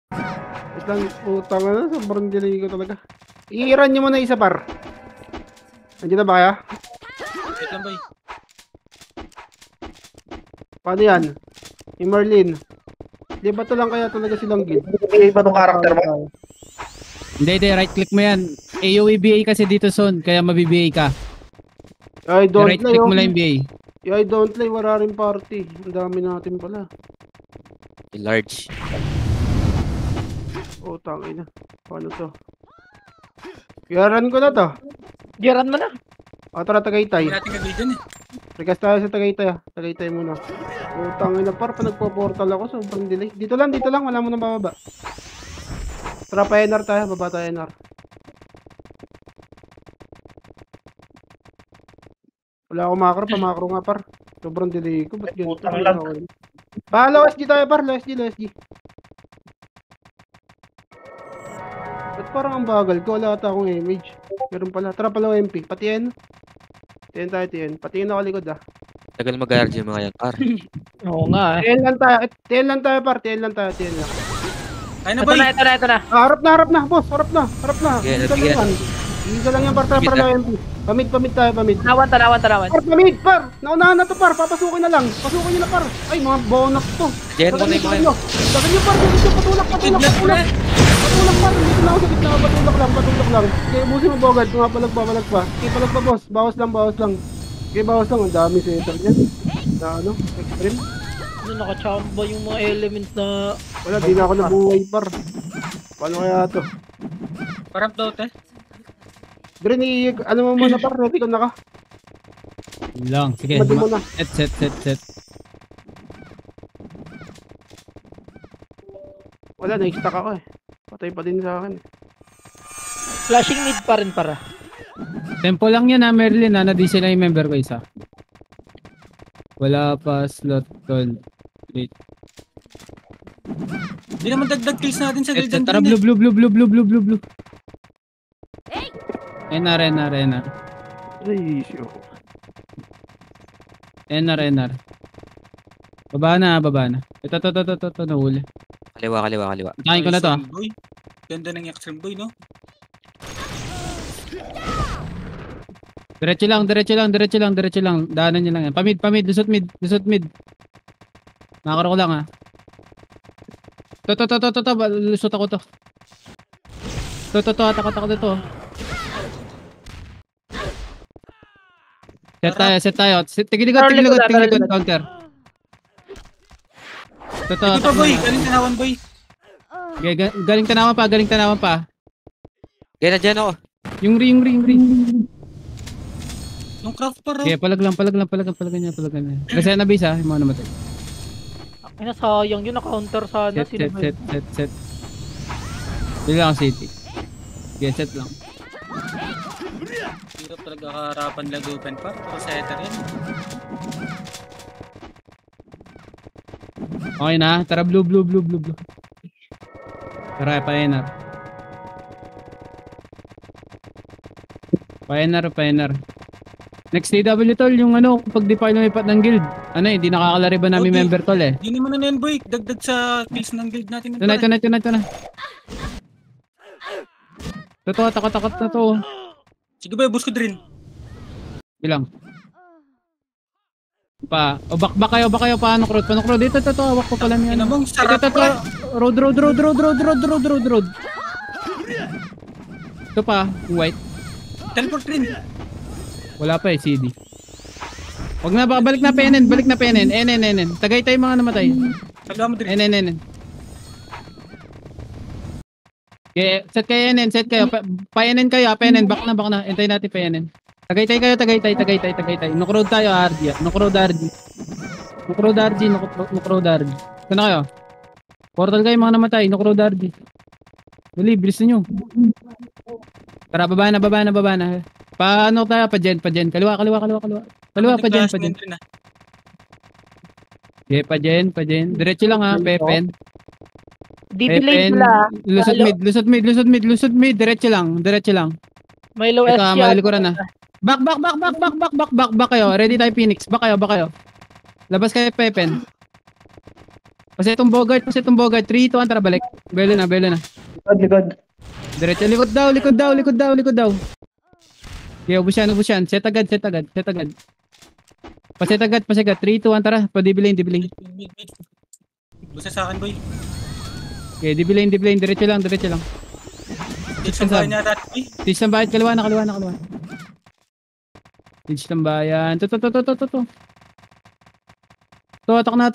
Isang utang na, sobrang delay ko talaga. I-run nyo muna isa par. Nandiyan na ba kaya? Wait lang, boy. Paano yan? Yung Marlin. Di ba ito lang kaya talaga silang guild? Ibigay ba tong character mo? Hindi, right click mo yan. AOE kasi dito son, kaya mabibigay ka. Ay, don't Right play. click Oh. mo lang yung BA. I don't play. Wala rin party. Ang dami natin pala. Large. Oh, tangin na. Paano to? I-run ko na to. Giran mo na. Tara, Tagaytay. Hindi natin kagay dyan eh. Request tayo sa Tagaytay. Tagaytay muna. Oh, tangin na par. Pa nagpo-portal ako. Sobrang delay. Dito lang. Wala mo nang bababa. Tara, pa-NR tayo. Baba tayo NR. Wala akong macro. Pa-macro nga par. Sobrang delay ko. Ba't ganito? Utang lang. Low SG tayo par. Low SG. Ba't parang ang bagal ko? Wala ata akong image. Meron pala. Tara pala MP. Patiin. Tiyan tayo, tiyan. Patiin ako likod ah. Tagal mag-RG mga yan, par. Oo nga eh. Tiyan lang tayo par. Tiyan lang. Ay na, Ito boy. na, ito na. Harap na, boss. Harap na. Sige, Isa sige. lang yan. Isa lang yan par. Tara Pamid pala MP. Pamid tayo. Tanawan. Par, pamid par. Naunahan na to par. Papasukin na lang. Pasukin nyo na par. Ay, mga bonak to. Jen mo na yung mga yan. Dagan nyo par. Patulak. Patulak par. Dito na ako sa gitna. Patulak lang. Okay, ubusin mo bogad. Kung palag pa. Okay, palag pa boss. Bawas lang. Okay, bawas lang. Ang dami setter niyan. Na ano? Extreme. Ano, nakachamba yung mga elements na... Wala, di na ako nabuhay par. Paano kaya to? Parang daw, te. Bren, ano mo muna par? Ready ko na ka. Yun lang. Sige. Madi mo na. Set. Wala, na-stuck ako eh. Patay pa din sa akin. Flashing mid pa rin para. Tempo lang yan ha, Merlin ha. Na-DC lang yung member ko isa. Wala pa slot tol. Wait. Hindi naman dagdag kills natin sa guild. Tara, blue. NR. NR. Baba na. Ito, nahuli. Kaliwa. Takin ko na to ha. Boy. Ganda ng extreme boy, no? Diretso lang. Daanan nyo lang yan. Pamid. Lusot mid. Nakakaro ko lang ha. To. Lusot ako to. To. Atak ako dito. Set tayo. Tigiligot. Counter. To. Ito pa, boy. Galing tanawan, boy. Galing tanawan pa. Kaya na dyan ako. Yung ring. Yung craft pa, Okay, palag lang. Kasi na base ha, yung mga namatay. Ay, nasayang yun. Na-counter sana. Set. Dili lang ang city. Okay, set lang. Hirap talaga kaharapan lagupan pa. Pero setter yan. Okay na, tara blue. Tara, pa-NR. Next TW tol, yung ano, pag di pa lumipat ng guild. Ano di nakakalari ba namin Okay. member tol eh. Hindi naman na yan, boy. Dagdag sa kills ng guild natin. Ito na. Totoo, takot na to. Sige, boy. Boost ko din. Bilang. Back kayo, paano crowd? Dito, hawak ko pala niyan. Ina mong sarap Ito, pa. road. Ito pa, white. Teleport rin. Wala pa eh, CD. Wag na, balik na PNN. NN. Tagaytay mga namatay. Tagawa mo din. NN. Okay, set kayo. Pa-NN kayo, PNN. Back na. Hintayin natin PNN. Tagaytay kayo. Nukrod tayo, RG. Nukrod RG. Ito na kayo. Portal kayo mga namatay. Nukrod RG. Dali, bilis nyo. Tara, baba na. Paano tayo? Pa-gen. Kaliwa. Pa gen. Okay, pa-gen. Diretso lang ha, Pepen. Deep-late nila. Lusot mid. Diretso lang. May low Ito, SG. malilikuran na. Back kayo. Ready tayo, Phoenix. Back kayo. Labas kayo, Pepen. Pasi itong Bogart. 3, 2, 1, tara balik. Belo na. Likod. Diretso, likod daw. Okay, ubus yan. Set agad. Paset agad. 3, 2, 1, tara. Padibilin. Mid. Busa sa akin, boy. Okay, dibilin. Diretso lang. Dito sa bahay niya dati, boy. Tis ng bayan, kaliwa na. Tis ng bayan. To. To, atak na.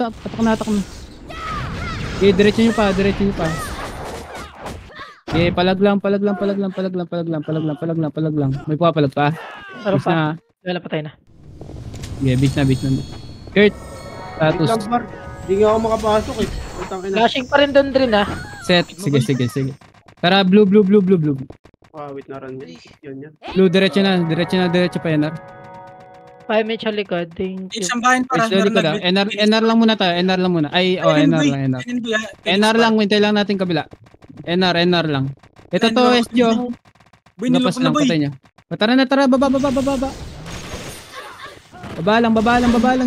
Okay, diretso nyo pa. Okay, palag lang. May palag pa. Meron Bis pa. na. Wala, patay na. Okay, bis na. Kurt, status. Hindi nga ako makapasok eh. Putang ina. Flashing pa rin doon rin ah. Set. Sige. Tara, blue. Wait na rin yan. Blue, diretso pa, NR. 5 minutes sa likod. Thank you. Isang bahay para. Actually ko daw. NR lang muna tayo. NR lang. NR lang, hintay lang natin kabila. NR lang. Ito to, SJO. Boy, Napas niloko na, lang, boy. patay niya. Tara, baba. Baba lang.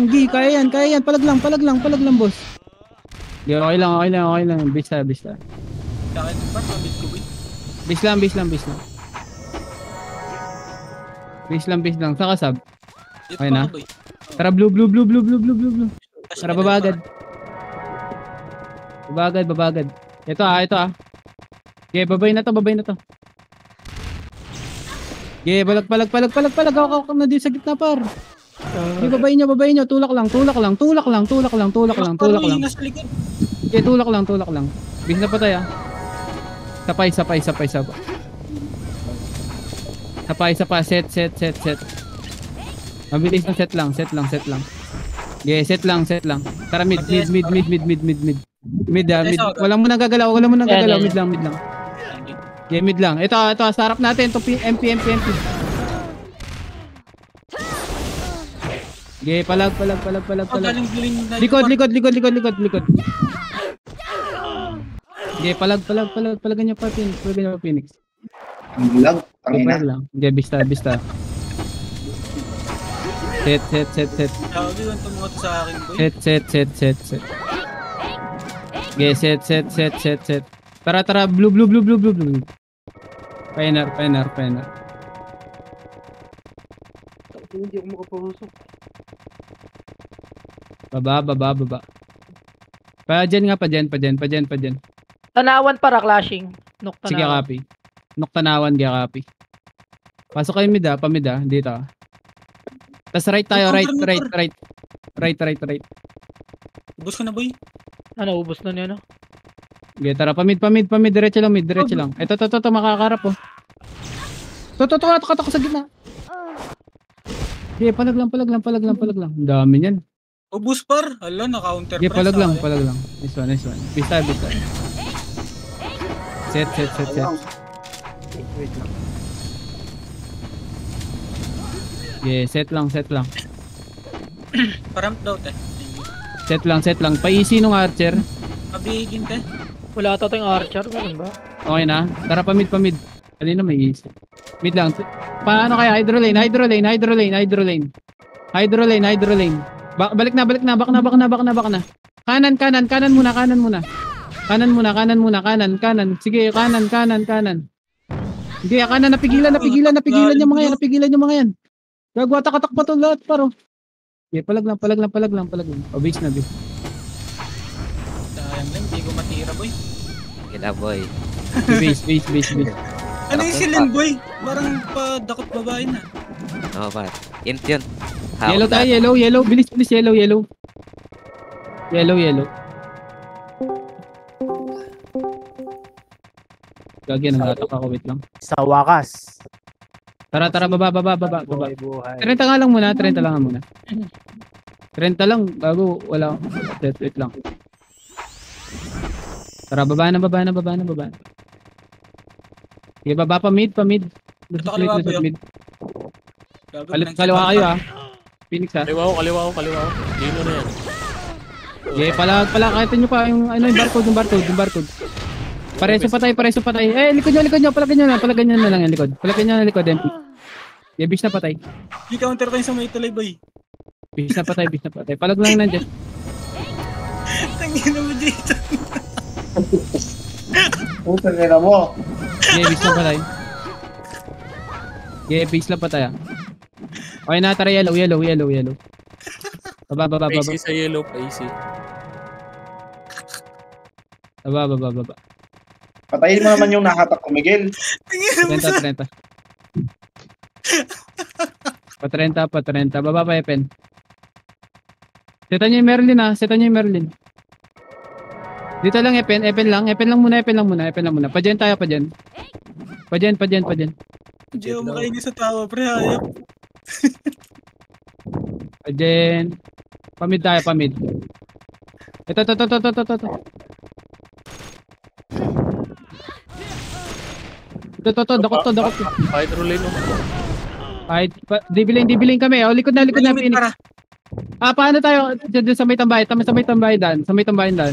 Gi, kaya yan. Palag lang, boss. Di, okay lang. Bista. Sa akin, part, mabit ko, boy. Bis lang. Saka sab. Dito Okay pa na? ako, boy. Tara, blue. Tapos Tara, may babagad. Ito ah. Okay, babay na to. Okay, palag. Ako na din sa gitna, par. Okay, babay nyo. Tulak lang. Parang nasa likod. Okay, tulak lang. Bis na patay ah. Sapay. Set. Mabilis na set lang. Okay, set lang. Tara, mid. Mid. Walang mo nagagalaw. Mid lang. Okay, mid lang. Ito, sa harap natin. Ito, MP. Okay, palag. Galing na. Likod. Okay, palagan niya pa, Phoenix. Lag, Super lang. Okay, bista. Set. Sabi yung tumungot sa akin, boy. Set. Okay, set. Tara, blue. Pioneer. Hindi ako makapasok. Baba. Pa dyan. Tanawan para clashing. Nok Sige, tanawan. copy. Noktanawan, copy. Pasok kayo mid ah. Dito ah. Tas right tayo, right. Ubus ko na, boy. Ano, ubos na niya no? Okay, tara, pamid, diretso lang. Ito, makakarap oh. Katok sa gitna. Okay, palag lang. Ang dami niyan. Ubus, par. Hala, na-counter Okay, press. palag lang. Nice one. Bista. Set. Wait lang. Okay, set lang. Paramp daw, te. Set lang. Pa-easy nung archer. Mabigin, te. Wala ata tayong archer. Ganun ba? Okay na. Tara, pamid. Kanina may easy. Mid lang. Paano kaya? Hydro lane. Balik na. Baka na. Kanan muna. Kanan. Sige, kanan. Sige, kanan. Napigilan yung mga yan. Gagwatak pa to lahat, paro. Okay, palag lang. O, base na. Sayang lang, hindi ko matira, boy. Kila boy. Base. Ano yung silin, boy? Parang pa-dakot babae na. Oo, par. Int yun. Yellow tayo, yellow. Bilis, yellow. Yellow. Gagi, nanggatak ako, wait lang. Sa wakas. Tara, baba. Buhay. 30 nga lang muna. 30 lang, bago, wala. Wait lang. Tara, baba na. Sige, baba pa mid. Ito, kaliwa ba yun? Mid. Kaliwa kayo ah. Phoenix ah. Kaliwa ko. Dino na yan. Okay, pala, kahit nyo pa yung barcode. Pareso patay. Likod nyo. Palagyan nyo na lang yung likod. MP. Yeah, bis na patay. I-counter ko yung sa may tuloy, boy. Bis na patay. Palag lang nandiyan. Tangina mo, G. dito. Puta nila mo. Okay, base lang patay. Okay, base lang patay. Okay na, tara yellow. Baba. Paisy sa yellow, paisy. Baba. Patayin mo naman yung nakatak ko, Miguel. Tingin mo sa... 30. Pa 30. Baba pa, Epen. Setan niyo yung Merlin. Dito lang, Epen lang muna. Pa dyan tayo. Pa dyan. Hindi ako makaingin sa tawa, pre. Hayop. Pa dyan. Pamid tayo. Ito. Dakot to. Hydro lane mo. Ay, dibilin kami. O, likod na, Phoenix. Para. Paano tayo? Diyan sa may tambayan. Sa may tambayan dan.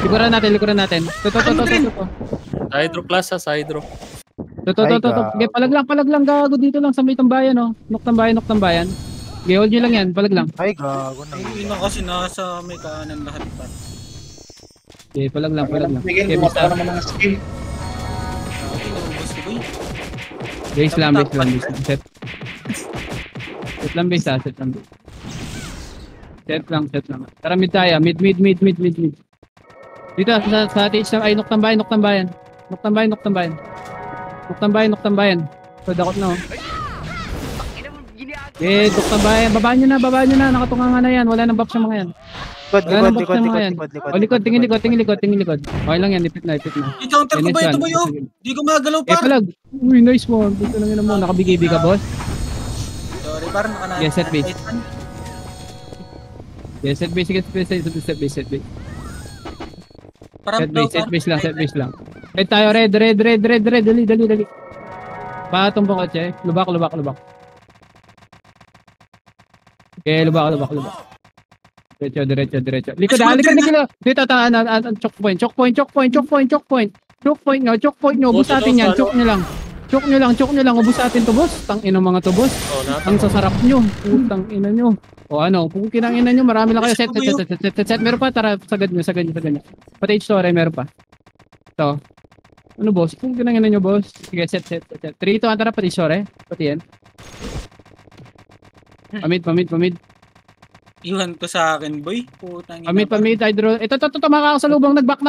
Likuran natin. To. Hydro plus sa hydro. To. Okay, palag lang gago dito lang sa may tambayan, oh. Nok tambayan. Okay, hold nyo lang yan, palag lang. Ay, gago na. Yun na kasi nasa may kanan lahat pa. Okay, palag lang. Miguel, Okay, bumata basta. ka naman ng skill. Okay, naubos ko, boy. Base lang. Set lang base. Set lang. Tara mid tayo, mid. Dito sa stage ng ay nok tambayan. So dakot na, oh. Okay, nok tambayan. Babaan nyo na. Nakatunga nga na yan. Wala nang buff sa mga yan. Likod. Tingin likod. Okay lang yan, ipit na. I-counter ko ba ito, boy? Oh, di ko magalaw, par. Palag. Uy, nice one. Dito lang yun mo. Nakabigay ka, boss. Sorry, par. Yes, set base. Yes, set base. Set base lang. Red tayo, red. Dali. Patong po kotse. Lubak. Okay, lubak. Diretso. Likod. Dito, choke point. Choke point nyo. Ubus natin yan. Choke nyo lang. Ubus natin to, boss. Tangina mga to, boss. Ang sasarap nyo. Putang ina nyo. O ano, kung kinangina nyo, marami lang kayo. Set. Meron pa, tara, sagad nyo. Pati story, meron pa. Ito. Ano, boss? Kung kinangina nyo, boss. Sige, set. 3, 2, tara, pati story. Pati yan. Pamid. Iwan ko sa akin, boy. Putang ina. Pamid, hydro. Ito, makakasalubong. Nagbak.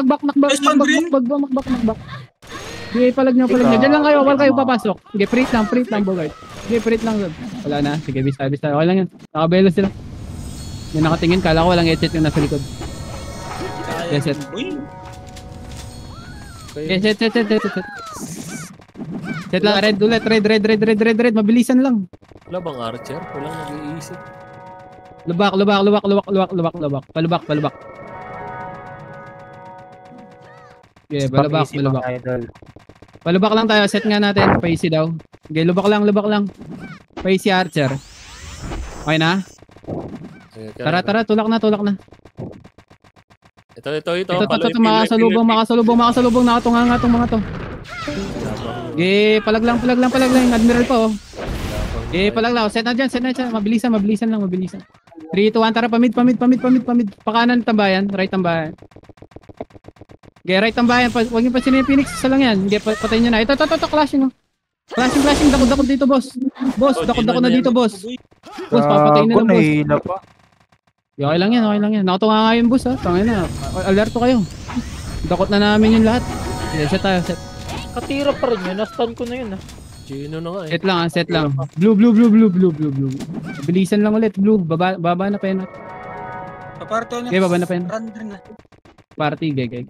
Sige, palag nyo. Diyan lang kayo, wala kayo papasok. Sige, free lang, bogart. Sige, free lang. Wala na. Sige, bisa. Okay lang yan. Nakabelo sila. May nakatingin, kala ko walang headset yung nasa likod. Yes, set. Boy. Okay, set. Set lang, red ulit. Red. Mabilisan lang. Wala bang archer? Walang nag-iisip. Lubak. Palubak. Okay, palubak. Palubak lang tayo. Set nga natin. Paisi daw. Okay, lubak lang. Paisi archer. Okay na? Tara. Tulak na. Ito. Makasalubong. Nakatunga nga itong mga to. Okay, palag lang. Admiral pa, oh. Okay, palag lang. Set na dyan. Mabilisan lang. 3, 2, 1, tara, pamid. Pakanan tambayan, right tambayan. Okay, right tambayan. Huwag niyo pa sino yung Phoenix, isa lang yan. Okay, patayin nyo na. Ito, clashing, oh. Clashing, dakot dito, boss. Dakot na dito, boss. Boss, papatayin na lang, boss. Nahila pa. Okay lang yan. Nakatunga nga yun, boss, ha. Tangin na. Alerto kayo. Dakot na namin yung lahat. Okay, set. Katira pa rin yun. Na-stun ko na yun, ha. Gino na nga eh. Set lang. Blue. Bilisan lang ulit, blue. Baba na pa yan. Paparto na. Okay, baba na pa yan. Run na. Party, gay.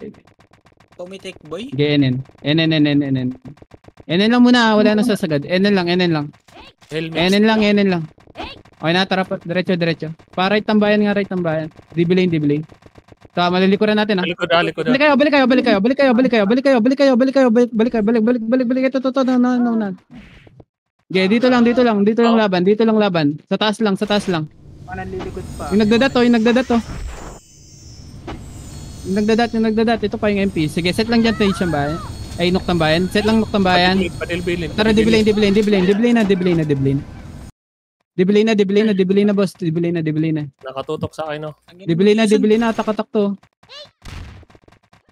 Pumitik, boy. Okay, NN lang muna, wala nang sasagad. NN lang. Helmet. NN lang. Okay na, tara pa, diretso. Pa right tambayan. Dibilin. Ito, malilikuran natin, ha. Likod. Balik kayo. Ito, no. Okay, dito lang laban. Sa taas lang. Manalilikod pa. Yung nagdadat, oh. Yung nagdadat. Ito pa yung MP. Sige, set lang dyan tayo siyang bayan. Ay, nok tambayan. Set lang nok tambayan. Padilbilin. Tara, dibilin na, boss. Dibilin na. Nakatutok sa akin, no? Dibilin na, takatak to.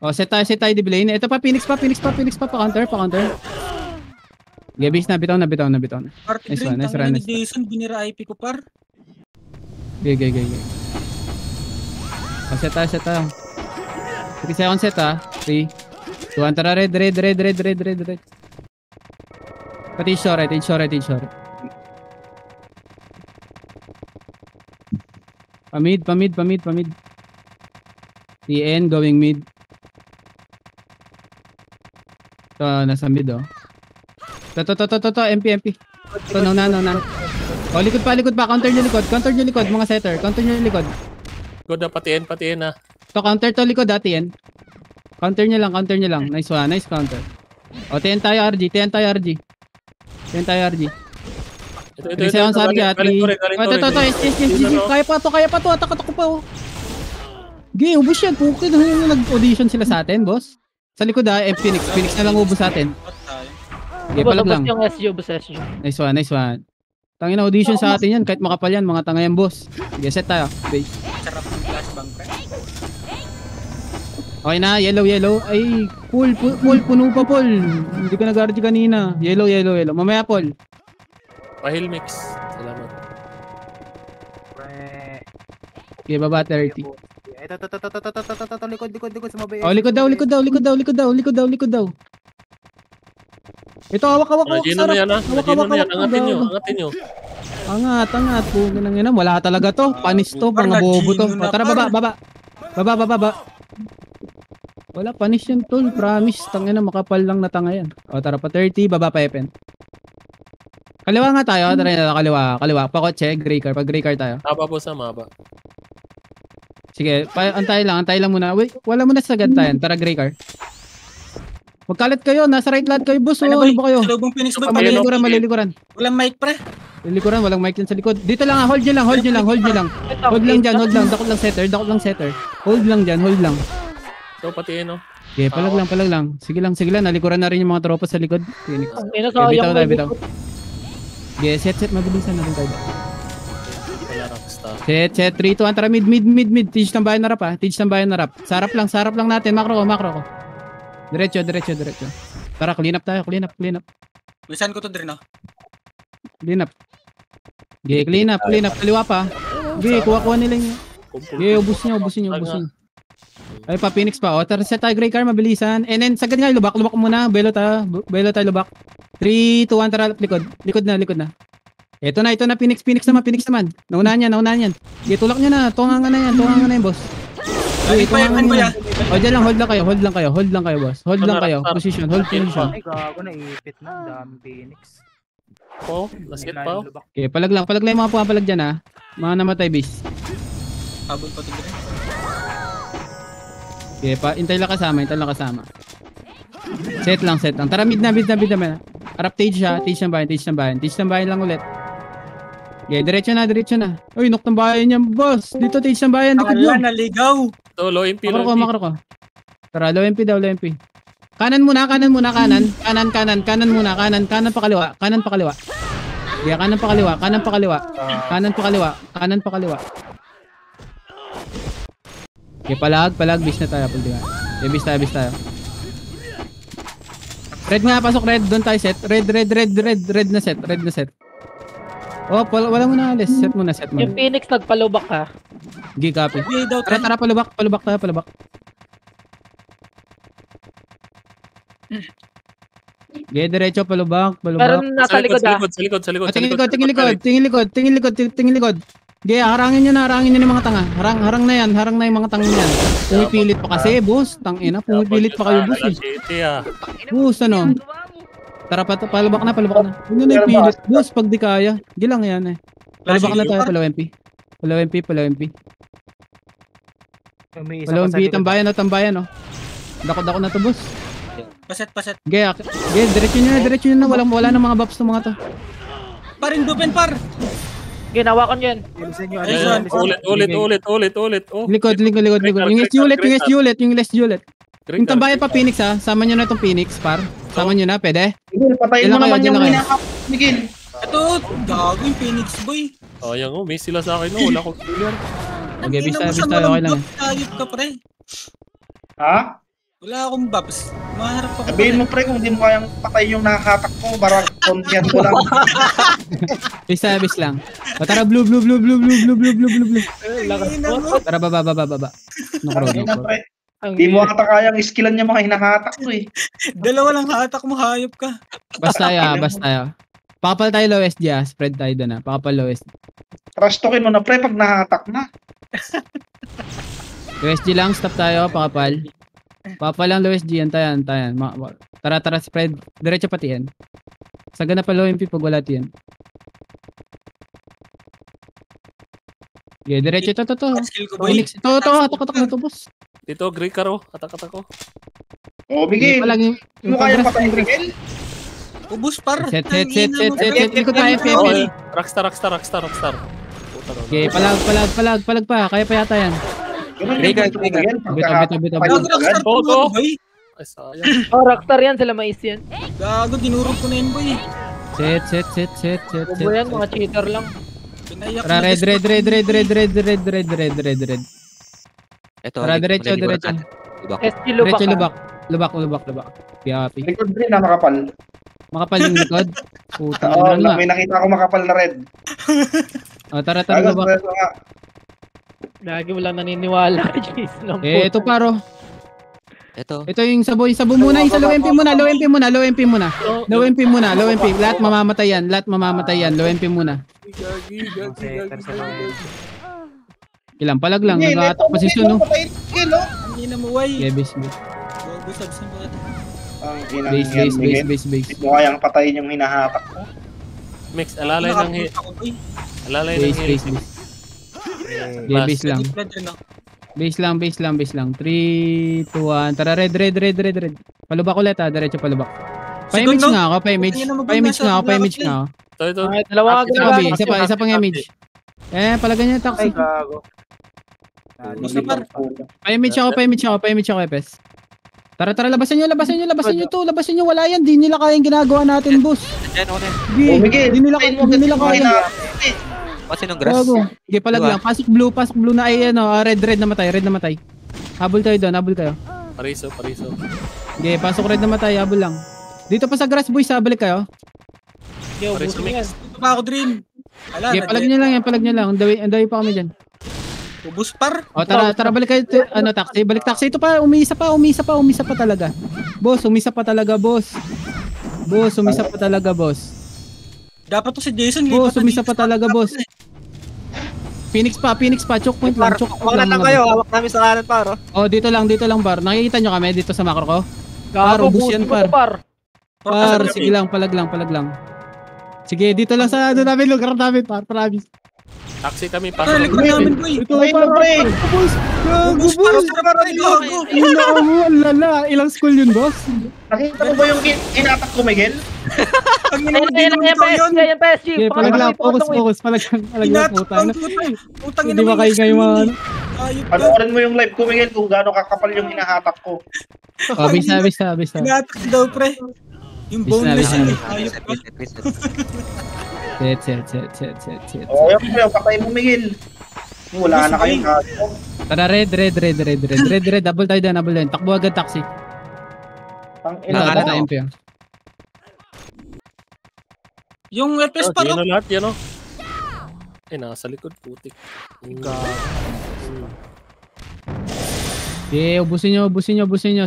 O, set tayo di Blaine. Ito pa, Phoenix pa, pa-counter. Base na, bitaw na. Party Nice Green, one, nice tangina run, ni nice one. Jason, binira IP ko par. Okay. O, set tayo. 3 seconds set ha. 3, 2, 1, tara, red. Pati short. Pamid. TN going mid. Ito, nasa mid oh. Ito, MP. Ito, no na. O, likod pa. Counter nyo likod, mga setter. Counter nyo likod. Good na, patiin na. Ito, counter to likod ha, TN. Counter nyo lang. Nice one, nice counter. O, TN tayo RG. Ito. 3 seconds RG ha, 3. Ito, SG. Kaya pa to. Atak ko pa oh. Gay, ubus yan. Pukin, nag-audition sila sa atin, boss. Sa likod ha, Phoenix na lang ubus sa atin. Gay, palag lang. Yung SG. Nice one. Tangin na audition sa atin yan, kahit makapal yan, mga tanga yan, boss. Sige, set tayo. Base. Sarap ng flashbang pre. Okay na, yellow. Ay, puno pa, Paul. Hindi ka nag-RG kanina. Yellow. Mamaya, Paul. Pahil mix. Salamat. Okay, baba 30. Ito, likod, sumabay. Oh, likod daw. Ito, hawak. Gino na yan ha. Angatin nyo. Angat. Puginang ina, wala talaga to. Panis to, mga bobo to. O, tara, baba. Wala, panis yan, tol. Promise. Tangina, makapal lang na tanga yan. O, tara pa 30, baba pa Epen. Kaliwa nga tayo. Tara na, kaliwa. Pakotse, gray car. Pag gray car tayo. Maba po sa maba. Sige, antay lang muna. Wait, wala muna sa gantayan. Tara, gray car. Magkalat kayo, nasa right lahat kayo, boss. Ano ba kayo? Sa lubong Phoenix boy. Malilikuran. Walang mic pre. Lilikuran, walang mic yan sa likod. Dito lang, hold nyo lang. Hold lang dyan. Dakot lang setter. Hold lang dyan. Ito, patiin no. Okay, palag lang. Sige lang. Nalikuran na rin yung mga tropa sa likod. Phoenix. Bitaw. Okay, set. Mabilisan natin tayo. Wala rockstar. Set. 3, 2, 1. Tara, mid. Teach ng bayan na rap ha. Sarap lang natin. Makro ko. Diretso. Tara, clean up tayo. Clean up. Wisan ko to din no. Clean up. Okay, clean up. Kaliwa pa. Okay, kuha nila yun. Okay, ubusin nyo. Ay, pa Phoenix pa. O, tara, set tayo gray car, mabilisan. And then, sagad nga, lubak muna. Belo tayo, lubak. 3, 2, 1, tara, likod na. Ito na, Phoenix naman. Naunahan yan. Okay, tulak nyo na. Tunga nga na yan, boss. Ay, payaman ko yan. O, dyan lang, hold lang kayo, boss. Hold lang kayo. Position. Ay, gago na ipit na. Dami Phoenix. Oh, nasit pa. Okay, palag lang yung mga pumapalag dyan ha. Mga namatay base. Habol pa to din. Okay, intay lang kasama. Set lang. Tara, mid na. Harap tage siya, tage ng bayan lang ulit. Okay, diretso na. Uy, knock ng bayan niya, boss. Dito tage ng bayan, likod nyo. Wala, naligaw. Ito, low MP. Makro ko. Tara, low MP. Kanan muna. Kanan muna. Kanan pa kaliwa. Yeah, kanan pa kaliwa. Okay, palag. Bis na tayo. Okay, bis tayo. Red nga, pasok red. Doon tayo set. Red na set. Oh, wala mo na alis. Set mo na. Yung Phoenix nagpalubak ha. Okay, copy. Hindi daw tayo. Tara, palubak tayo. Okay, diretso, palubak. Pero nasa likod ha. Sa likod. Tingin likod. Okay, harangin nyo na yung mga tanga. Harang na yung mga tanga yan. Pumipilit pa kasi, boss. Tangina, pumipilit pa kayo, boss. Boss, ano? Tara, palubak na. Ano na yung pilit? Boss, pag di kaya. Di lang yan eh. Palubak na tayo, palaw MP. Palaw MP, tambayan, oh. Dako na to, boss. Paset. Okay, diretso nyo na. Wala na mga buffs ng mga to. Paring dupen par. Ginawa ko yan. Ulit. Oh. Likod. Yung less Juliet. Yung tambayan pa Phoenix ha. Sama nyo na itong Phoenix, par. Sama nyo na, pwede? Miguel, patayin mo naman yung hinakap. Miguel. Ito, gago yung Phoenix boy. Sayang oh, may sila sa akin no. Wala akong clear. Okay, bis tayo, okay lang. Tayot ka pre. Ha? Wala akong buffs. Maharap ako. Sabihin mo pre kung di mo kayang patay yung nakahatak ko, para content ko lang. Bis lang. O tara, blue. Lakas Ina mo. Tara, baba. Nukro. Ina pre, Ang di mo ata kayang skillan yung mga hinahatak ko eh. Dalawa lang hatak mo, hayop ka. Basta tayo. Pakapal tayo low SG spread tayo doon Pakapal low SG. Trash talkin mo na pre pag nahatak na. Low SG lang, stop tayo, pakapal. Pakapal lang low SG, antayan. Tara, spread. Diretso pati yan. Sagana pa low MP pag wala tiyan. Okay, diretso ito. Skill ko, boy. Phoenix. Ito, atak na to, boss. Dito, Grey Caro. Atak ko. O Hindi Miguel, pa lang di mo kayang patay Miguel? Ubus par. Set. Tangina mo. Likod tayo, Oh, FM. Rockstar. Puta na. Okay, palag pa. Kaya pa yata yan. Ganun yung Trigger, gusto ko Miguel. Bito. Gago, rockstar Oo, ko, oo. boy. Ay, sayang. Oh, Rockstar yan. Sila mais yan. Gago, dinurog ko na yun, boy. Set. Bobo yan. Mga cheater lang. Pinayak Tara, na red. Ito, Tara, diretso. SG lubak Diretso, ka. lubak. Piapi. Likod rin na makapal. Makapal yung likod. Puta Oo, na. may nakita ako makapal na red. O, tara, Agad, lubak. Lagi wala naniniwala. Jeez, ng Ito paro. Ito. Ito yung sabo muna. Yung sa low MP muna. Low MP muna. Lahat mamamatay yan. Low MP muna. Gagi. Ilang palag lang. Nag-attack posisyon, no? Miguel, oh. Tangina mo, way. Yeah, base. Gago, sabs na ba? Ang inang yan, Miguel. Base. Di mo kayang patayin yung hinahatak ko. Mix, alalay ng hit. Nakapulot ako, boy. Alalay ng hit. Base. Yeah, base lang. Blood rin ako. Base lang. 3, 2, 1. Tara, red. Palubak ulit diretso palubak. Pa-image Segundo? nga ako, pa-image nga ako. Ito. Ay, dalawa ka Isa pa, B, isa pang image. Palagan niya yung taxi. Gago. Basta par. Pa-image ako, Epes. Tara, labasan nyo to. Labasan nyo, wala yan. Di nila kayang ginagawa natin, boss. Diyan ako na. Oh, Miguel. Di nila kaya. Kasi nung grass. Gago. Okay, palag lang. Pasok blue na ay red na matay. Habol tayo doon, Pariso. Okay, pasok red na matay, habol lang. Dito pa sa grass, boys, balik kayo. Yo, Pare sa buti yan. Ito pa ako, Dream. Wala, Okay, palag nyo lang. Ang dawi pa kami dyan. Ubus par. O, tara, balik kayo. Taxi. Balik taxi. Ito pa, umisa pa talaga. Boss, umisa pa talaga, boss. Dapat to si Jason. Boss, umisa pa talaga, boss. Phoenix pa. Choke point lang. Wala na kayo, hawak namin sa kanan paro. Oh, dito lang, bar. Nakikita nyo kami dito sa macro ko? Gago, ubus buti yan, mo to, par. Sige lang, palag lang. Sige, dito lang sa lugar namin, par. Promise. Taxi kami, Par, pasok. likod namin, boy. Ito, par. Gago, Ubus par. boss. Gago. Lala. Ilang school yun, boss? Nakita mo ba yung hinahatak ko, Miguel? Tangina mo, Ayan, dinurog ko yun. yan, PSG. Okay, palag lang. Focus. Palag lang, Hinatak puta. ang putang. Putang ina Hindi ba mo, kayo ngayon mga ano? ayop ka. Panoorin mo yung live ko, Miguel, kung gaano kakapal yung hinahatak ko. Oh, bisa. Hinatak daw, pre. Yung boneless Bisa, yun, bisa. ayop ka. Set. O, yung pre, patayin mo, Miguel. Wala na kayong gago. Tara, red. Double tayo doon. Takbo agad taxi. Ang ina Nakakata mo. tayo MP. Yung FS par. Yan o lahat, yan o. Nasa likod, putik. Okay, ubusin nyo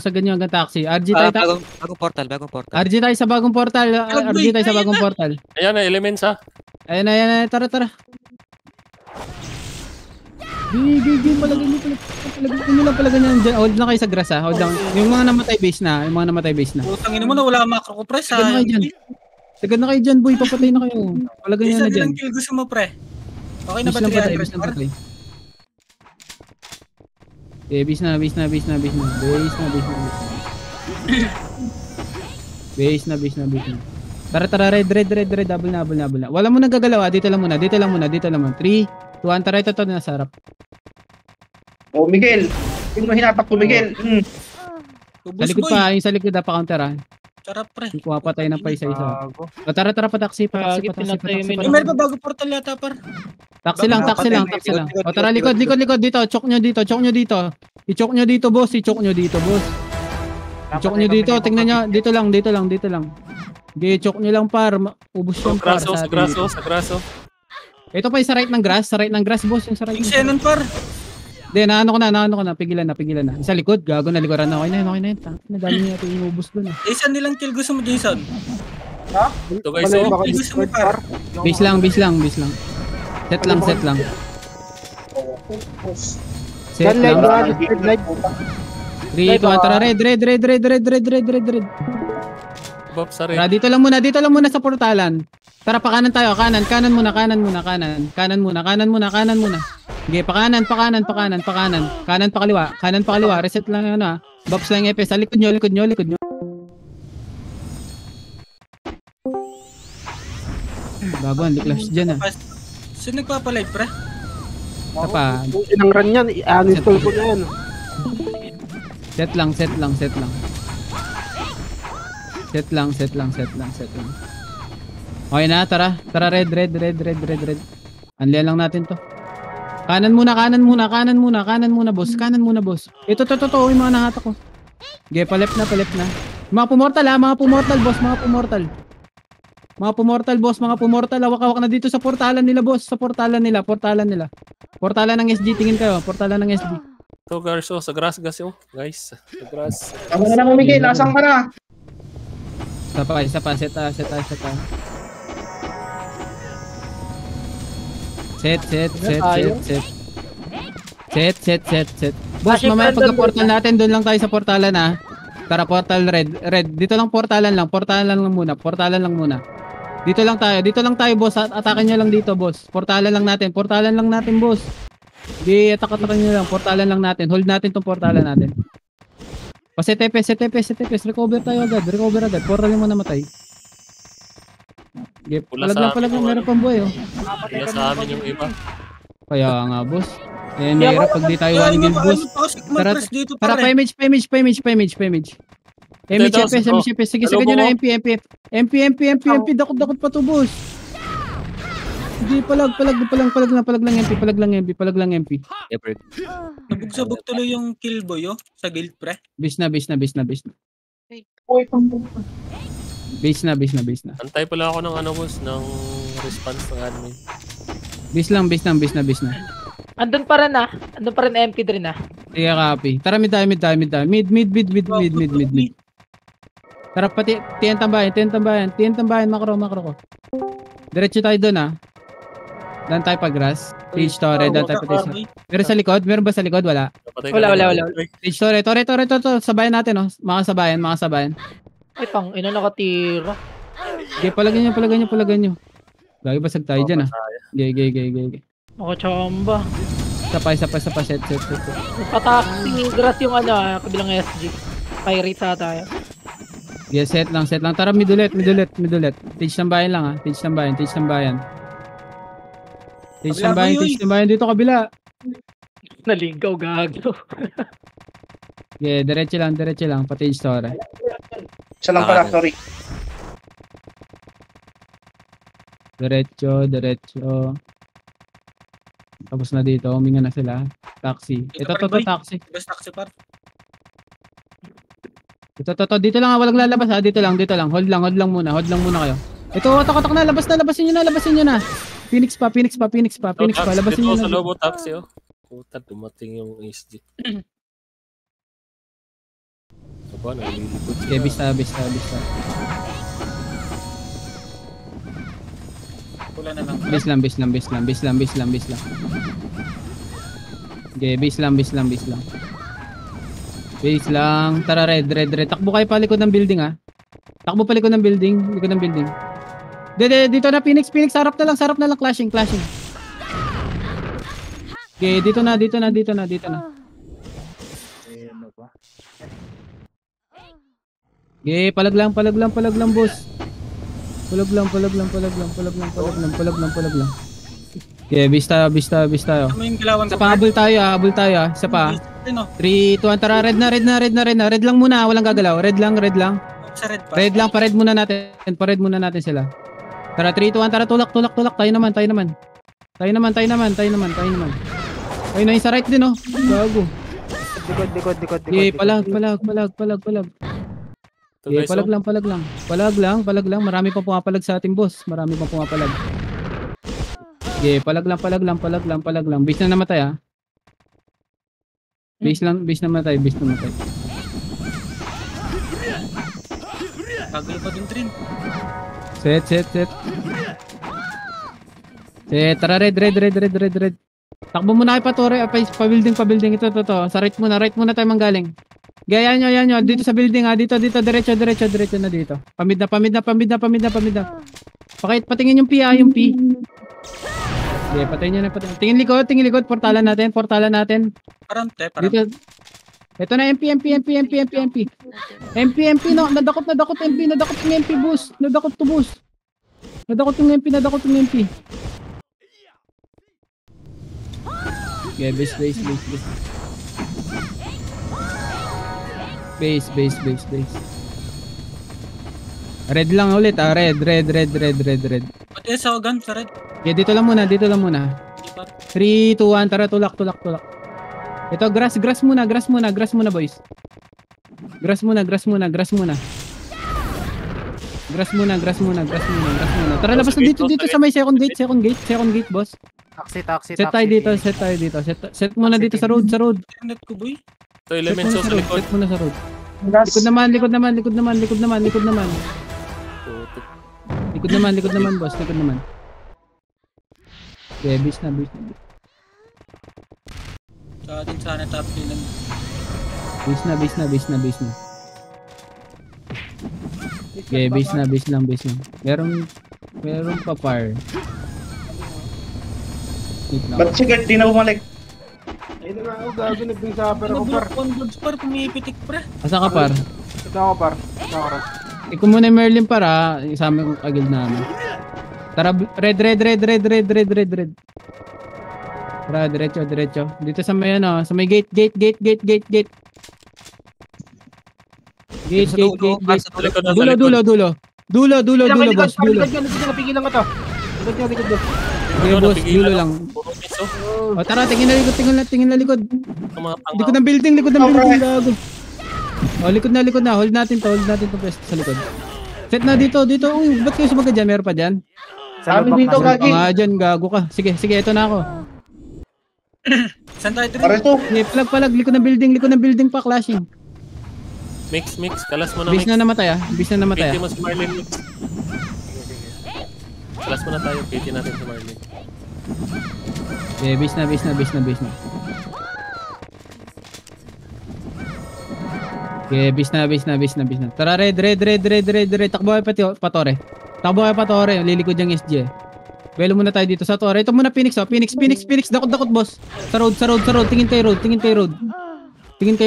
sa ganyan hanggang taxi. RG tayo. Bagong portal. RG tayo sa bagong portal. Ayan na, elements ha. Ayan. Tara. Gigi, palagay nyo lang pala ganyan dyan. Hold lang kayo sa grass ha. Hold lang. Yung mga namatay base na. Putang ina mo na wala macro ko, pre. Sagad na kayo dyan. Sagad na kayo dyan, boy. Papatay na kayo. Palagay nyo Isa na dyan. din ang kill gusto mo, pre. Okay na ba Base lang 300 patay. par? Eh, base na. Base na. Tara, red. Double na. Wala mo nagagalaw, dito lang muna. 3, 2, 1, tara ito nasa harap. O, Miguel. Yung hinatak ko, Miguel. Sa Ubus, likod boy. pa, yung sa likod pa counter ha. Sarap, pre. Yung pumapatay na pa isa-isa. Gago. O, tara, pa taxi. Lagi pinatay yung Yung meron pa bago portal yata, par. Taxi lang. O, tara, likod dito. Chok nyo dito. I-chok nyo dito, boss. I-choke nyo dito, tingnan nyo. Dito lang. I-choke nyo lang par. Ubus Sa yung par graso, sa sa atin graso, dito. sa graso. Ito pa yung sa right ng grass, boss. Yung sa right Yung ng Xenon par. Hindi, naano ko na. Pigilan na. Sa likod, gago na likuran na. Okay na yun. Nadami niya ito inubos doon. Jason, nilang kill gusto mo, Jason? Ito guys, Malay oh. ba kayo? Kill gusto mo par. Base lang. Set lang. Set Red light, lang. red light. 3, 2, 1, tara, red. Bob, sa Tara, red. dito lang muna sa portalan. Tara, pa kanan tayo, kanan muna. Kanan muna. Sige, pa kanan. Kanan pa kaliwa. Reset lang yun ah. Box lang yung EPS. Sa likod nyo. Bago, ang clash dyan ah. Sino nagpapalive, pre? Isa pa. Inang run yan, i-uninstall ko na yan. Set lang. Okay na, tara, red. Anlian lang natin to. Kanan muna, boss. Ito, yung mga nahata ko. Okay, palep na. Mga pumortal, boss. Hawak na dito sa portalan nila, boss. Portalan ng SD, tingin kayo. Portalan ng SD. Ito garso, sa grass guys. Sa grass. Tama na mo, Miguel. Lasang ka na. Isa pa. Set. Boss, mamaya pagka-portal natin, doon lang tayo sa portalan ah. Tara, portal red. Dito lang portalan lang muna. Dito lang tayo, boss. Atakan nyo lang dito, boss. Portalan lang natin, boss. Di atak-atakan nyo lang, portalan lang natin. Hold natin tong portalan natin. Set TPS. Recover agad. Portal yung namatay. Okay, palag lang, meron pang buhay oh. Wala sa amin yung iba. Kaya nga, boss. Mahirap pag di tayo one guild, boss. Tara, pa-image. FPS. Sige, sagad nyo na MP. Dakot pa to, boss. Hindi, palag lang MP. Ever. Nabugsabog tuloy yung kill boy, oh. Sa guild, pre. Base na. Base na. Antay pala ako ng boss, ng response ng admin. Base na. Andun pa rin MP rin ah. Sige, copy. Tara, mid tayo. Mid. Tara, pati, tiyan tambayan. Makro ko. Diretso tayo doon ah. Dan tayo pa grass. Stage Torre, dan tayo pa stage. Pero sa likod, meron ba sa likod? Wala. Wala. Stage Torre, to. Sabayan natin oh. Makasabayan. Ay, ina nakatira. Okay, palagan nyo. Gagi basag tayo dyan ah. Gay. Makachamba. Isa pa, set. Nagpataksi grass yung kabilang SG. Pirate sa tayo. Yeah, set lang. Tara, midulet. Stage ng bayan lang ah. Stage ng bayan. Dito kabila. Naligaw, gago. Yeah, diretso lang. Pati store. Isa lang pala, sorry. Diretso. Tapos na dito, huminga na sila. Taxi. Ito, taxi. Best taxi, par. Ito, dito lang, walang lalabas ha. Dito lang. Hold lang muna kayo. Ito, otak na, labasin nyo na. Phoenix pa. Labasin nyo na. Sa Lobo taxi, oh. Puta, dumating yung SG. Aba, nalilipod sila. Okay, bista. Wala na lang. Base lang. Okay, base lang. Tara, red. Takbo kayo palikod ng building ha. Likod ng building. Dito na Phoenix, sarap na lang, clashing. Okay, dito na. Okay, palag lang, boss. Palag lang. Okay, bista. Ano yung kilawan Isa ko, pa, pre? habol tayo. Isa pa. Ano? 3, 2, 1, tara, red na. Red lang muna, walang gagalaw. Red lang. Sa red pa. Red lang, pa-red muna natin sila. Tara, 3, 2, 1, tara, tulak. Tayo naman. Ayun na yung sa right din, oh. Gago. Likod. Okay, palag. Ito Okay, guys, palag oh. lang, palag lang. Palag lang. Marami pang pumapalag sa ating boss. Marami pang pumapalag. Okay, palag lang. Base na namatay ah. Base namatay. Tagal pa din Trin. Set. Tara, red. Takbo muna kay Patore. Pa-building. Ito. Sa right muna tayo manggaling. Gaya nyo. Dito sa building ha. Dito. Diretso na dito. Pamid na. Patingin yung P ha. Yung P. Okay, patayin nyo na. Tingin likod. Portalan natin. Parang Dito. Ito na MP. MP, no. Nadakot MP. Nadakot yung MP, boss. Nadakot yung MP. Okay, base. Red lang ulit ah. Red. Pati sa gun sa red. Okay, dito lang muna. Di pa. 3, 2, 1. Tara, tulak. Ito, grass muna, boys. Grass muna. Tara, labas na dito sa may second gate, boss. Taxi. Set tayo dito. Set muna dito sa road. Internet ko boy. Ito elements sa likod. Set muna sa road. Gas. Likod naman. Putik. Likod naman, boss. Okay, base na. Sa atin sana top lang. Base na. Okay, base lang. Meron pa fire. Wait lang. Ba't si Gert di na bumalik? Ayun na nga ako, gago. Nag-sapper ako, par. Block on goods par pumipitik pre. Asa ka par? Ito ako, par. Ikaw muna yung Merlin para isama yung kagil namin. Tara, red. Tara, diretso. Dito sa may sa may gate. Gate. Dulo, boss. Dulo. Napigilan ko to. Likod nyo. Okay, boss. Dulo lang. Puro miss, oh. O tara, tingin na likod. Ang mga pang- Likod ng building, gago. O, likod na. Hold natin to pwesto sa likod. Set na dito. Uy, ba't kayo sumaga dyan? Meron pa dyan? Sa Kami lubak dito, na Gagi. Mga dyan, gago ka. Sige, ito na ako. Saan tayo Trin? Pare to. Okay, palag. Likod ng building pa, clashing. Mix. Kalas mo na Base mix. na namatay ah. PT mo si Marlin mix. Kalas mo na tayo. PT natin si Marlin. Okay, base na. Okay, base na. Tara, red. Takbo kayo Patore. Lilikod yung SG. Belo muna tayo dito sa Tore. Ito muna Phoenix oh. Phoenix. Dakot boss. Sa road. Tingin kayo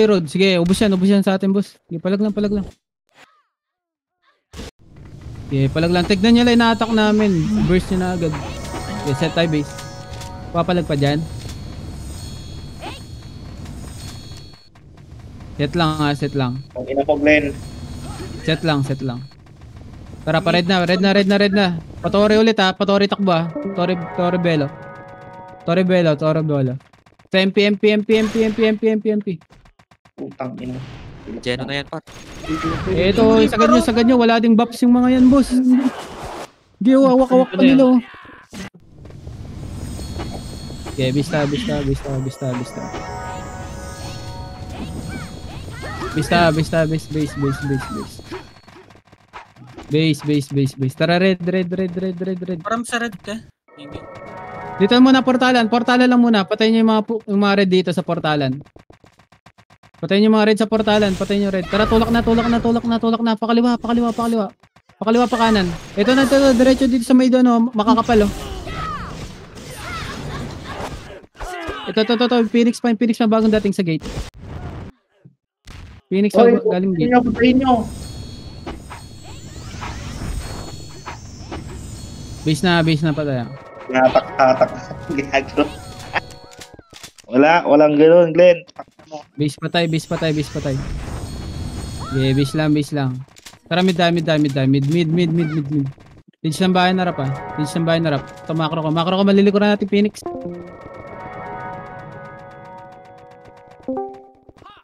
road. Sige, ubos yan sa atin boss. Okay, palag lang. Okay, palag lang. Tignan nyo lang ina-attack namin. Burst nyo na agad. Okay, set tayo base. Papalag pa dyan. Set lang. Ang ina po, Glenn. Set lang. Tara pa red na. Patore ulit ha. Patore takbo ha. Tore Belo. Sa MP. Putang ina. Geno na yan, par. Ito, sagad nyo. Wala ding buffs yung mga yan, boss. Giyo, awak-awak pa nila. Oh. Okay, bista. Base. Tara, red. Parang sa red ka. Hindi. Dito muna portalan lang muna. Patayin nyo yung mga red dito sa portalan. Patayin yung mga red sa portalan. Patayin yung red. Tara, tulak na. Pakaliwa. Pakaliwa pa kanan. Ito na, diretso dito sa may doon, makakapal, oh. Ito. Phoenix pa bagong dating sa gate. Phoenix pa galing gate. Patayin nyo. Base na pa tayo. Hatak. Gagro. Walang gano'n, Glenn. Base patay. Okay, base lang. Tara, mid. Leads ng bahay na rap ah. Ito, macro ko, malilikuran natin Phoenix.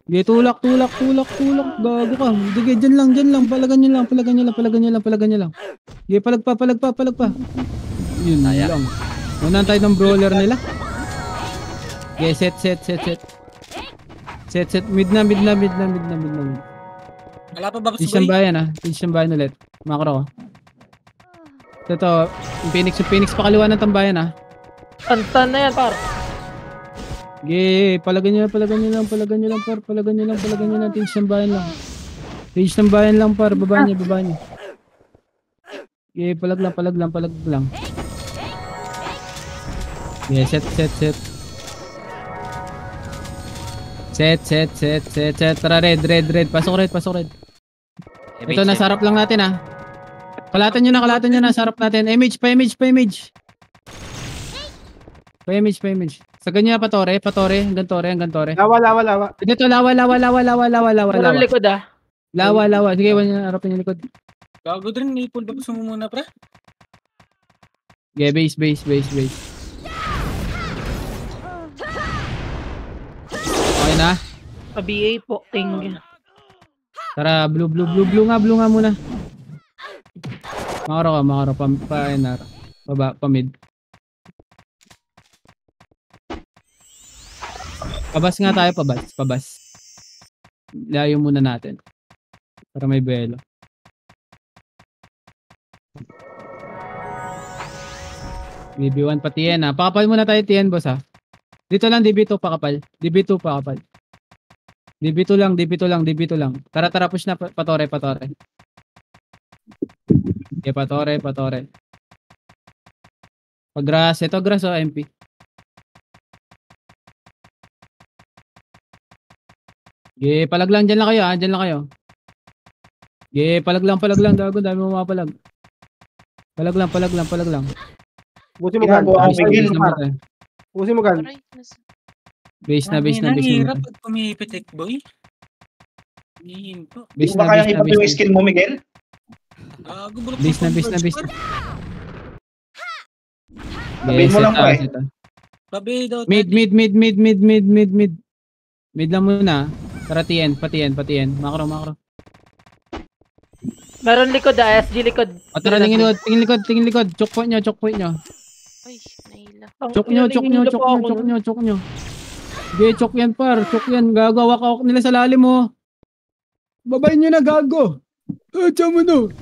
Sige, tulak. Gago ka. Sige, dyan lang. Palagan nyo lang. Sige, palag pa. Yun Kaya. lang. Unahan tayo ng brawler nila. Okay, set. Mid na. Wala pa ba si Isang Boy? bayan ulit. Makro ko. Ito, yung Phoenix pa kaliwa ng tambayan Tantan na yan, par. Okay, palagan nyo lang, par. Tige ng bayan lang, par. Baba niya. Okay, palag lang. Yeah, set. Set. Tara, red. Pasok red. Ito, nasa harap lang natin Kalatan nyo na, sa harap natin. Image. Sa ganyan patore. Hanggang tore. Lawa. Dito, lawa. Meron likod Lawa. Sige, harapin yung likod. Gago din, ipul ba gusto mo muna, pre? Yeah, base. Okay na? BA po, ting. Tara, blue nga muna. Makaro pa NR. Baba, pa mid. Pabas nga tayo, pabas. Layo muna natin. Para may buwelo. DB1 pa TN Pakapal muna tayo TN, boss Dito lang, DB2 pakapal. DB2 lang. Tara, push na, patore. Okay, patore. Pag-grass, ito grass MP. Okay, palag lang, dyan lang kayo. Okay, palag lang, dago, dami mo mapalag. Palag lang. Busi mo gan. Ginagawa ko, Miguel. Busi mo gan. Base na. Hirap pag pumipitik, boy. Hihinto. Hindi ba kayang ipa yung skill mo, Miguel? Gago, bulok Base na. Sabihin mo lang, pre. Sabi daw. Mid. Mid lang muna. Tara TN, patiyan. Makro. Meron likod SG likod. Tara, tingin likod. Choke point nyo. Ay, nahila. Choke nyo. Sige, choke yan, par. Gagawa ka nila sa lalim mo. Babayin nyo na, gago. Tiyan mo no.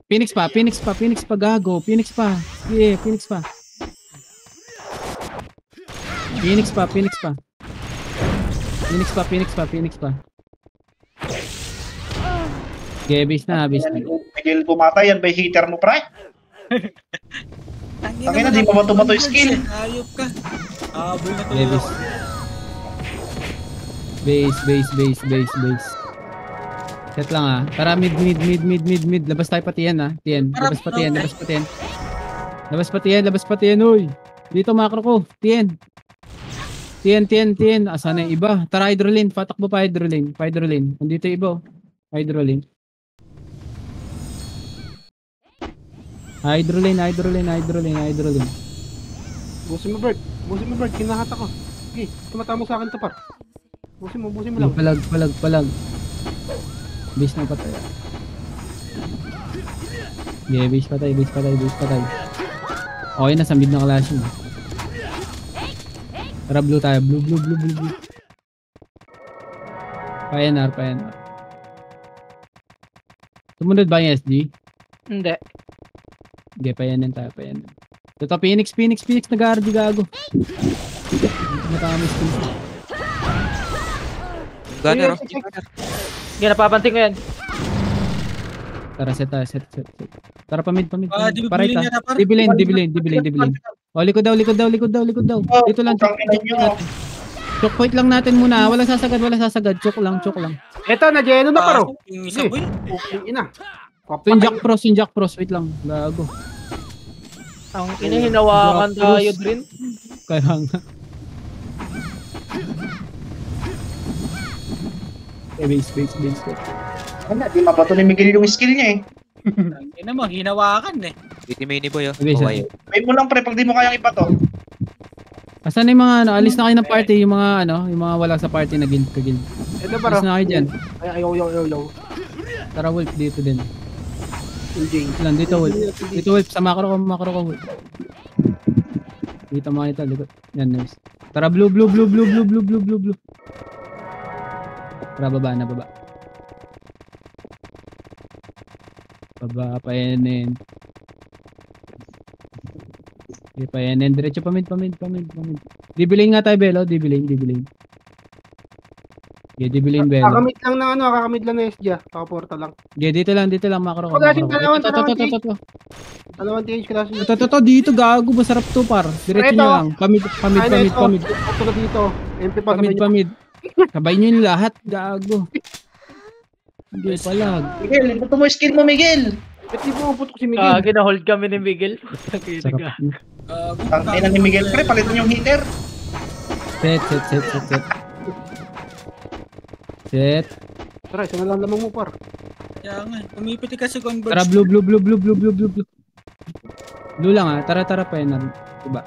Phoenix pa, gago. Phoenix pa. Phoenix pa. Okay, base na. Miguel, pumatay yan by hitter mo, pre. Tangin na, di pa matumato yung skill. Ayop ka. Habol na Okay, tuloy base. Base. Set lang Tara, mid. Labas tayo pati yan TN. Labas pati yan, uy. Dito makro ko. TN. Asan na yung iba? Tara, hydrolane. Patakbo pa hydrolane. Nandito yung iba. Hydrolane. Busi mo, Bert. Kinahata ko. Sige, tumatama sa akin to, par. Busi mo lang. Palag. Base na patay. Yeah, base patay. Okay, nasa mid na clash yun. Tara, blue tayo. Blue. Payanar. Sumunod ba yung SG? Hindi. Okay, payanin tayo. Ito, Phoenix, nag-RD gago. Matamis ko. Gunner, Yan, napapanting ko yan. Tara, set. Tara, pamid. Dibilin niya na, par. Dibilin. O, likod daw. Dito lang, choke point lang natin muna. Walang sasagad. Choke lang. Eto, na-geno na, paro. Yung isa, boy. Okay, ina. Ito yung Jack Pros. Wait lang. Gago. Ang hinawakan tayo din. Kaya nga. Base. Ano, di mabato ni Miguel yung skill niya Ina mo, hinawakan Dito may ni boy Okay, Hawaii. Wait mo lang, pre, pag di mo kayang ipato. Asan yung mga ano, alis na kayo ng party, yung mga ano, yung mga wala sa party na guild ka guild. Ito para. Alis na kayo dyan. Ay, ayaw. Tara Wolf, dito din. Enjoy. Lang, dito Wolf. Dito Wolf, sa macro ko Wolf. Dito makita, likod. Yan, nice. Tara blue. Tara baba. Baba, painin. Okay, painin. Diretso pamid. Dibilin nga tayo, Belo. Dibilin. Okay, dibilin, Belo. Kakamit lang na SG. Paka-porta lang. Okay, dito lang, macro ko. Flashing, Macro ko. dalawang Ito. Dalawang TH class. Ito, dito, gago. Masarap to, par. Diretso Ito. nyo lang. Pamid. Ito na dito. MP pa sa menu. Pamid. Sabay nyo yung lahat, gago. Hindi palag. Miguel, ito mo skill mo, Miguel. Ba't di puputok si Miguel? Gina-hold kami ni Miguel. Sarap. Ang ina ni Miguel, pre, palitan yung heater. Set. Tara, isa na lang lamang mo, par. Kaya nga, pumipiti kasi converge. Tara, blue. Blue lang ah. Tara, pa yan. Diba?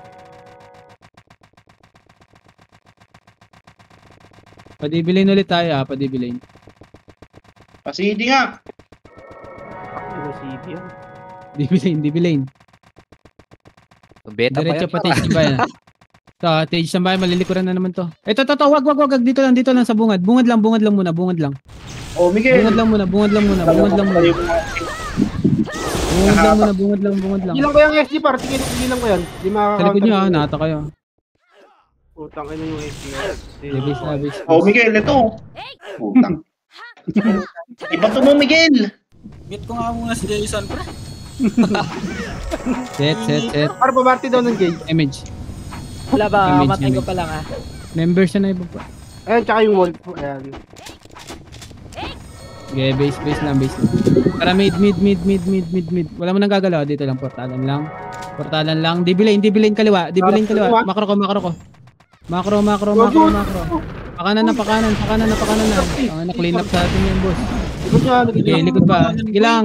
Padibilin ulit tayo ah. Padibilin. Pasidi nga. Dibilin. Beta pa Diretso yan. pa Tage ng bayan. Ito, Tage ng bayan. Malilikuran na naman to. Ito. Wag. Dito lang sa bungad. Bungad lang muna. Oh, Miguel. Bungad lang muna. Gilang ko yung SG, par. Gilang ko yan. Di Sa makaka-counter. likod nyo ah. Nata kayo. Putang ina yung SG. Base. Oh, Miguel, ito. Putang. Iba to mo, Miguel. Get ko nga muna si Jason, pre. Set. Par, babarti daw ng gauge. Image. Wala ba? Image, Matay ko image. pa lang ah. Member siya na iba pa. Ayan, tsaka yung wolf. Ayan. Okay, base lang. Tara, mid. Wala mo nang gagalaw. Dito lang, portalan lang. Dibilin kaliwa. Makro ko. Makro. Pakanan na. Na-clean up sa atin yan, boss. Likod niya. Okay, likod pa.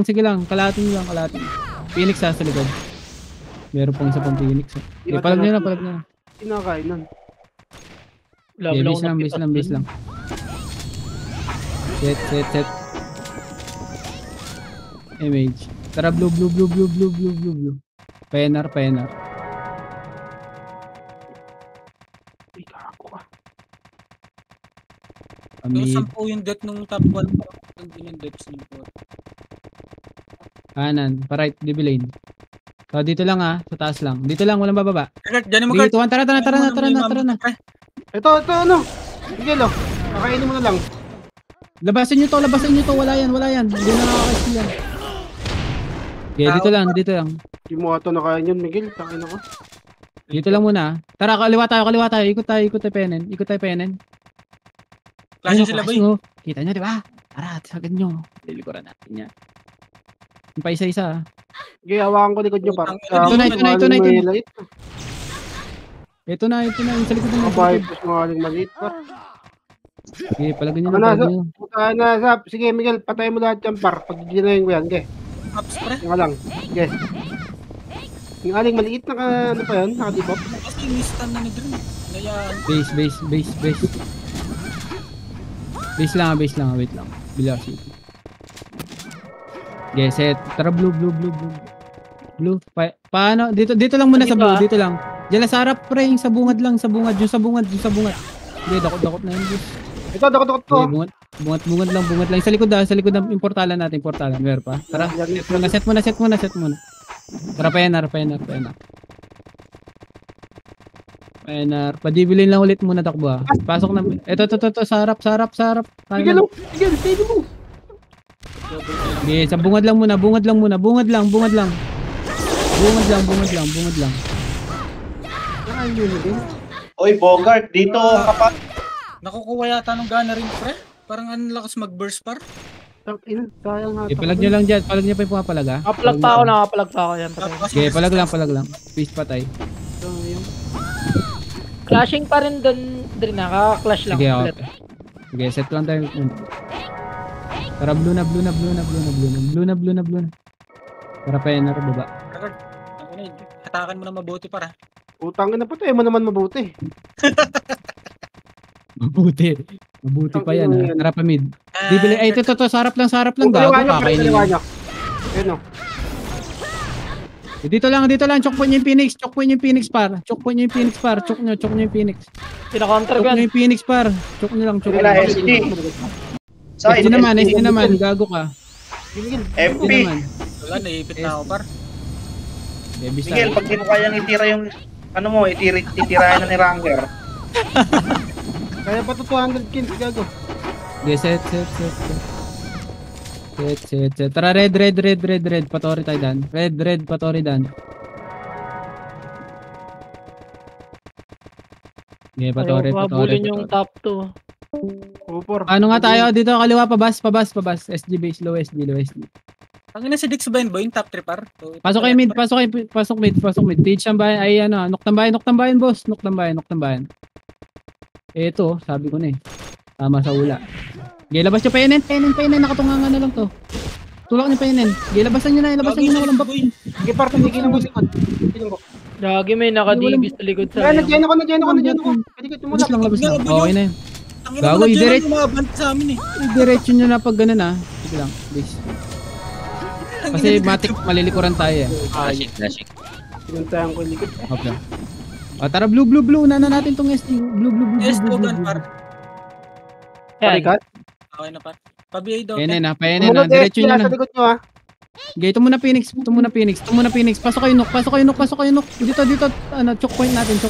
Sige lang. Kalating. Phoenix sa likod. Meron pang isa pang Phoenix. Okay, palag nyo na. Kinakain nun. Okay, base lang. Set. Image. Tara, blue. Penar. Ay, kako ka. Yung 10 yung deck nung top 1. Yung deck sa po. Kanan, pa-right, dibilin. So, dito lang ah, sa taas lang. Dito lang, walang bababa. Kurt, dyan mo, Kurt. Dito, tara na. Ito, ano? Miguel, oh. Kakainin mo na lang. Labasin nyo to, wala yan. Hindi na nakakasya yan. Okay, dito lang. Hindi mo ito nakain yun, Miguel. Tangin ako. Dito lang muna. Tara, kaliwa tayo. Ikot tayo penen. Klase sila, boy. Oh. Kita nyo, di ba? Tara, sagad nyo. Lilikuran natin yan. Yung pa isa-isa. Okay, hawakan ko likod nyo, par. Ito na. Ito na. Yung sa likod na. Mabay, tapos mahaling maliit, par. Okay, palagyan nyo Ano, na. puta na, Zap. Sige, Miguel, patay mo lahat yan, par. Pag-ginayin ko yan, okay. Ups, pre. Yung lang. Yes. Yung aling maliit na ano pa yan? Nakadipop? Kasi ni-stun na ni Dream. Kaya, Base. Base lang. Wait lang. Bila city. Okay, set. Tara, blue. Paano? Dito lang muna sa blue. Dito lang. Diyan lang sa harap, pre. Yung sa bungad. Yung sa bungad. Okay, dakot na yun, boss. Ito, dakot to. Okay, bungad lang. Sa likod ng yung portalan natin. Meron pa. Tara, set muna. Tara, penar. Padibilin lang ulit muna takbo ah. Pasok na. Ito, sa harap. Miguel, stay mo. Okay, sa bungad lang muna. Bungad lang. Saan yun, Miguel? Oy, Bogart, dito kapag... nakukuha yata ng gana rin, pre. Parang ano lakas mag-burst, par. Sayang nga. Ipalag nyo lang dyan. Palag nyo pa yung pumapalag ha. Nakapalag pa ako yan. Patay. Okay, palag lang. Peace patay. Clashing pa rin doon. Nakaka-clash lang. Sige, Ulit. okay. Sige, set lang tayo. Tara, blue na. Tara, penar, baba. Hatakan mo na mabuti, para. Utangin na patay mo naman mabuti. Mabuti. Mabuti pa yan, ha. Tara pa mid. Ah, Bibili. Ay, ito, sarap lang, gago. Kaliwa niya, Kakainin kaliwa mo. niya. Ayun o. Dito lang. Choke point niyo yung Phoenix. Choke point niyo yung Phoenix. Pinakontra ko Choke yan. niyo yung Phoenix, par. Choke niyo lang. Wala, SD. Side, SD naman, SD. gago ka. FP. SD naman. Wala, naipit na ako, par. Baby Miguel, style. pag di mo kayang itira yung, ano mo, itirahin na ni Ranger. Kaya pa to 200 kills, gago. Okay, set. Tara, red. Patori tayo dan. Red, patori dan. Okay, patori. Ayaw habulin yung top 2. Upor. Ano nga tayo? Dito, kaliwa, pabas. SG base, low SG. Ang ina si Dix ba yun, boy? Yung top 3, par. So, Pasok mid. Teach ang bayan. Ay, ano, nok ng bayan, boss. Nok ng bayan. Eto, sabi ko na eh. Tama sa ula. Okay, labas nyo painin. Nakatungangan na lang to. Tulak nyo painin. Okay, labasan nyo na. Walang bak. Sige, par, tumigilan mo likod. Tumigilan ko. Lagi may nakadibis sa likod sa Kaya, layo. nagyan ako. Pwede ka Labas lang, labas lang. Okay na yun. Ang ina Gago, mo na dyan i-direct. ang umabant sa amin eh. Diretso nyo na pag ganun ah. Sige lang, please. Kasi matik, malilikuran tayo eh. Flashing. Pinuntahan ko yung likod. Okay. Tara, blue. Una na natin tong SD. Blue. Yes, Logan, par. Yan. Parikat. Okay na, par. Pabiay daw. Painin na. Diretso nyo na. Sa likod nyo ha. Okay, ito muna Phoenix. Pasok kayo nok. Dito. Ano, choke point natin.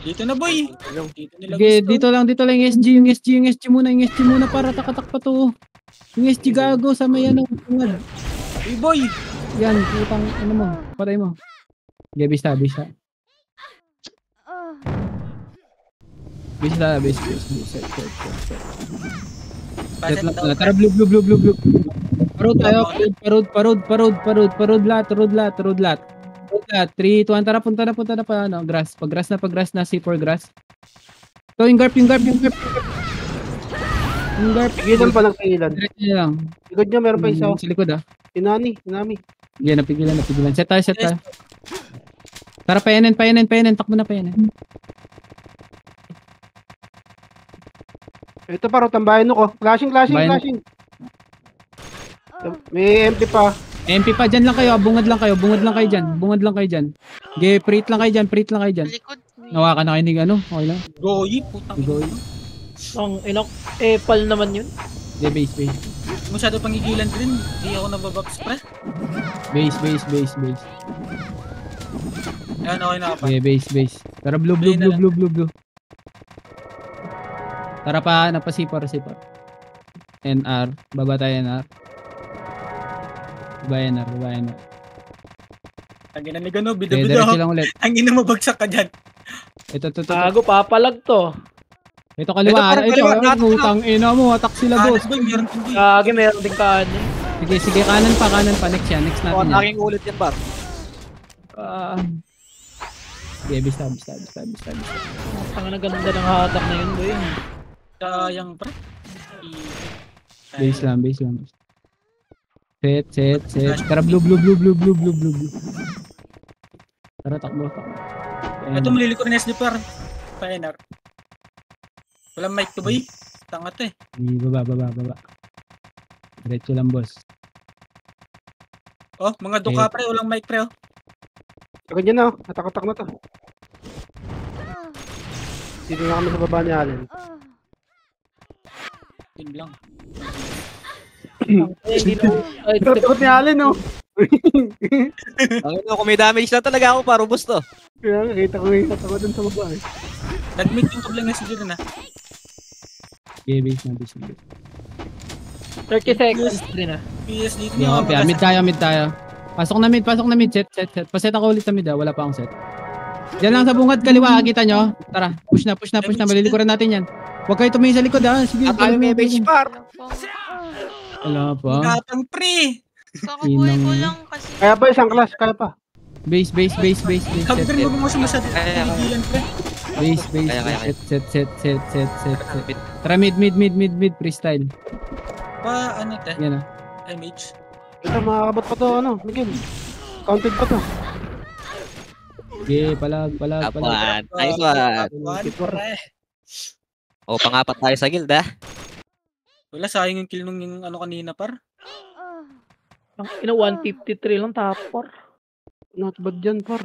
Dito na, boy. Dito nila Okay, gusto. dito lang yung SG muna para takatak pa to. Yung SG gago sa may ano. Uy, boy. Yan, putang ano mo. Patay mo. Okay, bisa. Bisa. Set. Paset daw. Tara, blue. Parod tayo. Parod lahat. 3, 2, 1, tara, punta na pa, ano, grass. Pag grass na, C4 grass. So, yung garp. Pigilan pa ng pigilan. Diretso nyo lang. Likod nyo, meron pa isa. Sa likod ah. Inami. Yan, napigilan. Set tayo. Tara, payanin. Takbo na payanin. Ito pa, tambayan ko. Flashing. May MP pa. MP pa, dyan lang kayo. Bungad lang kayo dyan. Okay, preet lang kayo dyan. Likod. Nawakan na kayo ni ano. Okay lang. Goyi, putang. Go. Ang inok. Pal naman yun. Okay, base. Masyado pangigilan din. Hindi ako nababox, pre. Base. Ayan, okay na, par. Okay, base. Tara, blue. Tara pa, napasipar. NR. Baba tayo NR. Baba NR. Ang ina ni Gano, Okay, bida-bida. diretso lang ulit. Ang ina mabagsak ka dyan. Ito. Gago, papalag to. Ito kaliwa. parang Ito, kaliwa, lahat putang ina mo. Atak sila, boss. Boy, meron din, boy. Lagi meron din kanin. Sige, kanan pa. Next yan. Next natin yan. Aking ulit yan, par. Okay, bista. Ang ganda ng hatak na yun, boy. Sayang, pre. Base lang. Set. Tara, blue. Tara, takbo. Ito, maliliko rin SD, par. Pa-NR. Walang mic to, boy. Tanga to eh. Baba. Diretso lang, boss. Oh, mga duka, pre. Walang mic, pre. Oh. Agad yan na. Atak na to. Dito na kami sa baba ni Allen. Yun lang. Hindi na. Takot ni Allen, no? Ang ina, kung may damage lang talaga ako, par. Ubus to. Kaya kita ko yung takot dun sa baba eh. Nag-meet yung kablang na si Jiro na. Okay, base na. 30 seconds din ah. PS dito Yung niya. okay, mid tayo. Pasok na mid. Set. Paset ako ulit sa mid ah. Wala pa akong set. Diyan lang sa bungad kaliwa. Kita nyo? Tara, push na. Malilikuran natin yan. Huwag kayo tumingin sa likod ah. Sige. At may base, par. Wala pa. Gatang pre. Kakabuhay ko lang kasi. Kaya pa isang class, kaya pa. Base. Kabrin mo mo masyado pangigilan, pre. Base. Set. Tara, mid. Freestyle. Pa, ano te? Yan ah. MH. Ito, makakabot pa to, ano, Miguel. Counted pa to. Okay, palag. Tapuan. Nice one. One, pre. O, pangapat tayo sa guild, ah. Wala, sayang yung kill nung yung ano kanina, par. Ang ina 153 lang tapor. Not bad dyan, par.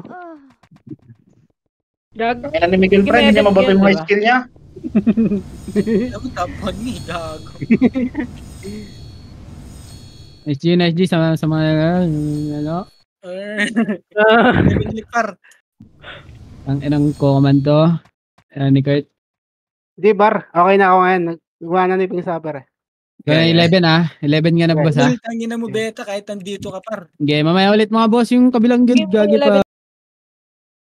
Gag. Kaya ni Miguel Pre, hindi niya mabato yung mga skill niya. Ako tapon ni gago. Nice G, sa mga, ano, Nabili, par. ang inang comment to. Ni Kurt. Di, bar. Okay na ako ngayon. Nagawa na yung pang-supper eh. Kaya 11 11 nga na boss ha. Tangina mo, beta, kahit nandito ka, par. Okay, mamaya ulit mga boss yung kabilang guild. Gagi pa.